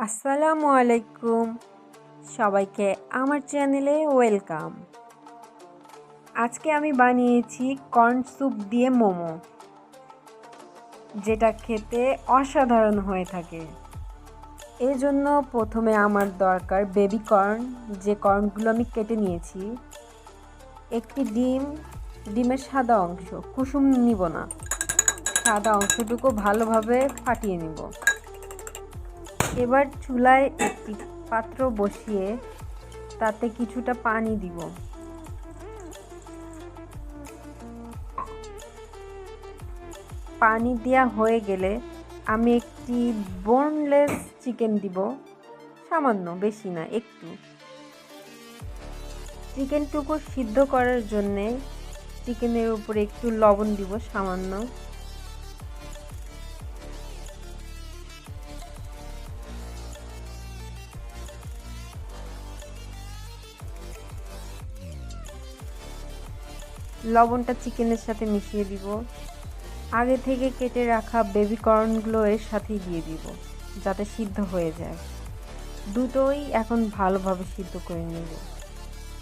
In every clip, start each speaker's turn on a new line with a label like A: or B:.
A: আসসালামু আলাইকুম সবাইকে আমার চ্যানেলে ওয়েলকাম। আজকে আমি বানিয়েছি কর্ন স্যুপ দিয়ে মোমো, যেটা খেতে অসাধারণ হয়ে থাকে। এই জন্য প্রথমে আমার দরকার বেবি কর্ন, যে কর্নগুলো আমি কেটে নিয়েছি। একটি ডিমের সাদা অংশ, কুসুম নিব না, সাদা অংশটুকু ভালোভাবে ফাটিয়ে নিব। এবার চুলায় একটি পাত্র বসিয়ে তাতে কিছুটা পানি দিব। পানি দেওয়া হয়ে গেলে আমি একটি বোনলেস চিকেন দিব, সামান্য, বেশি না, একটু। চিকেনটুকু সিদ্ধ করার জন্যে চিকেনের উপরে একটু লবণ দিব, সামান্য। লবণটা চিকেনের সাথে মিশিয়ে দিব। আগে থেকে কেটে রাখা বেবি কর্নগুলো এর সাথেই দিয়ে দিব, যাতে সিদ্ধ হয়ে যায়। দুটোই এখন ভালোভাবে সিদ্ধ করে নেব।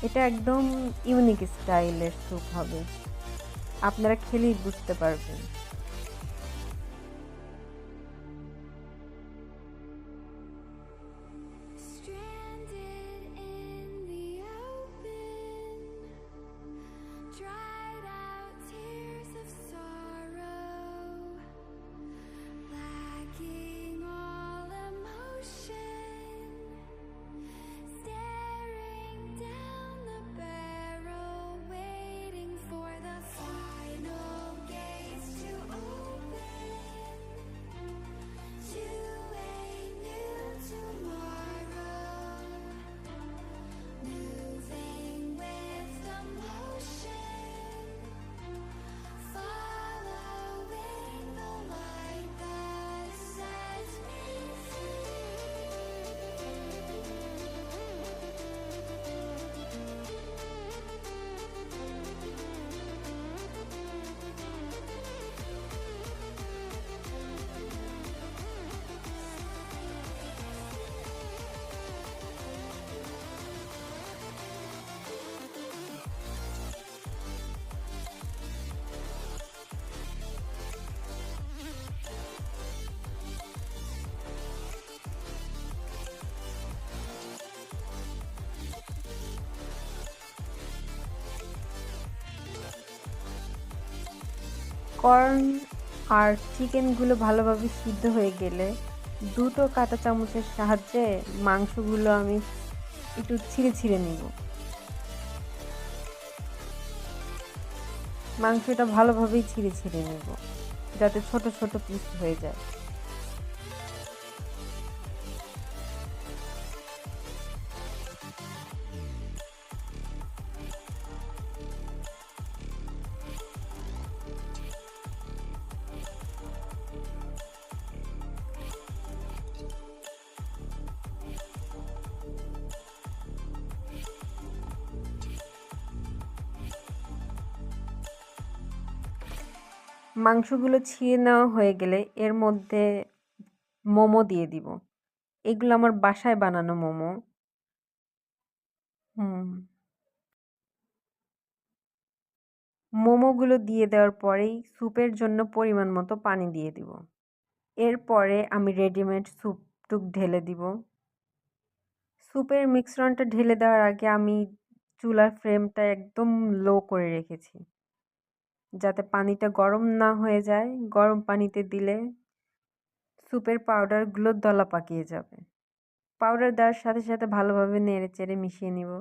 A: এটা একদম ইউনিক স্টাইলের স্যুপ হবে, আপনারা খেলেই বুঝতে পারবেন। কর্ন আর চিকেনগুলো ভালোভাবে সিদ্ধ হয়ে গেলে দুটো কাঁটা চামচের সাহায্যে মাংসগুলো আমি একটু ছিঁড়ে ছিঁড়ে নিব। মাংসটা ভালোভাবেই ছিঁড়ে ছিঁড়ে নেব, যাতে ছোট ছোট পিস হয়ে যায়। মাংসগুলো ছিঁড়ে নেওয়া হয়ে গেলে এর মধ্যে মোমো দিয়ে দিব। এগুলো আমার বাসায় বানানো মোমো। মোমোগুলো দিয়ে দেওয়ার পরেই স্যুপের জন্য পরিমাণ মতো পানি দিয়ে দিব। এরপরে আমি রেডিমেড স্যুপটুক ঢেলে দিব। স্যুপের মিশ্রণটা ঢেলে দেওয়ার আগে আমি চুলার ফ্লেমটা একদম লো করে রেখেছি, যাতে পানিটা গরম না হয়ে যায়। গরম পানিতে দিলে স্যুপের পাউডারগুলো দলা পাকিয়ে যাবে। পাউডার দেওয়ার সাথে সাথে ভালোভাবে নেড়েচেড়ে মিশিয়ে নিব।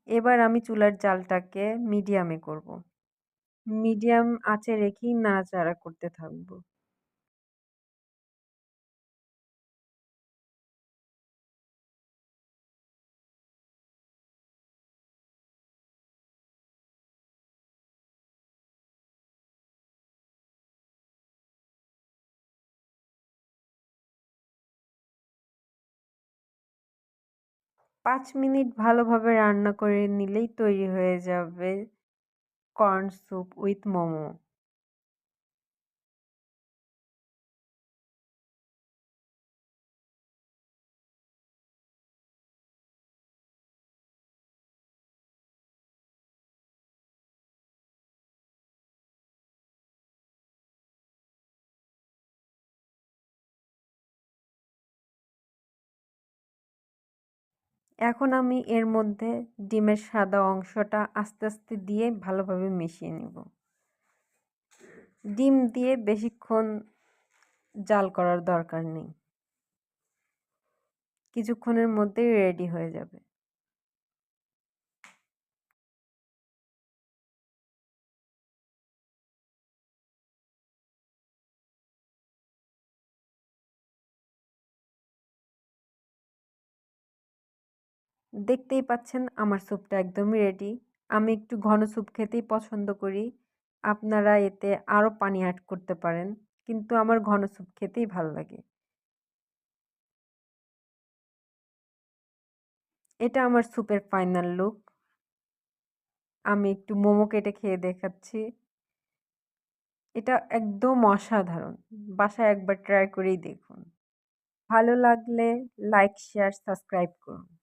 A: এবার আমি চুলার জালটাকে মিডিয়ামে করব। মিডিয়াম আঁচে রেখেই নাড়াচাড়া করতে থাকবো। ৫ মিনিট ভালোভাবে রান্না করে নিলেই তৈরি হয়ে যাবে কর্ন স্যুপ উইথ মোমো। এখন আমি এর মধ্যে ডিমের সাদা অংশটা আস্তে আস্তে দিয়ে ভালোভাবে মিশিয়ে নিব। ডিম দিয়ে বেশিক্ষণ জাল করার দরকার নেই, কিছুক্ষণের মধ্যেই রেডি হয়ে যাবে। দেখতেই পাচ্ছেন আমার স্যুপটা একদমই রেডি। আমি একটু ঘন স্যুপ খেতেই পছন্দ করি। আপনারা এতে আরও পানি অ্যাড করতে পারেন, কিন্তু আমার ঘন স্যুপ খেতেই ভালো লাগে। এটা আমার স্যুপের ফাইনাল লুক। আমি একটু মোমো কেটে খেয়ে দেখাচ্ছি। এটা একদম অসাধারণ। বাসায় একবার ট্রাই করেই দেখুন। ভালো লাগলে লাইক, শেয়ার, সাবস্ক্রাইব করুন।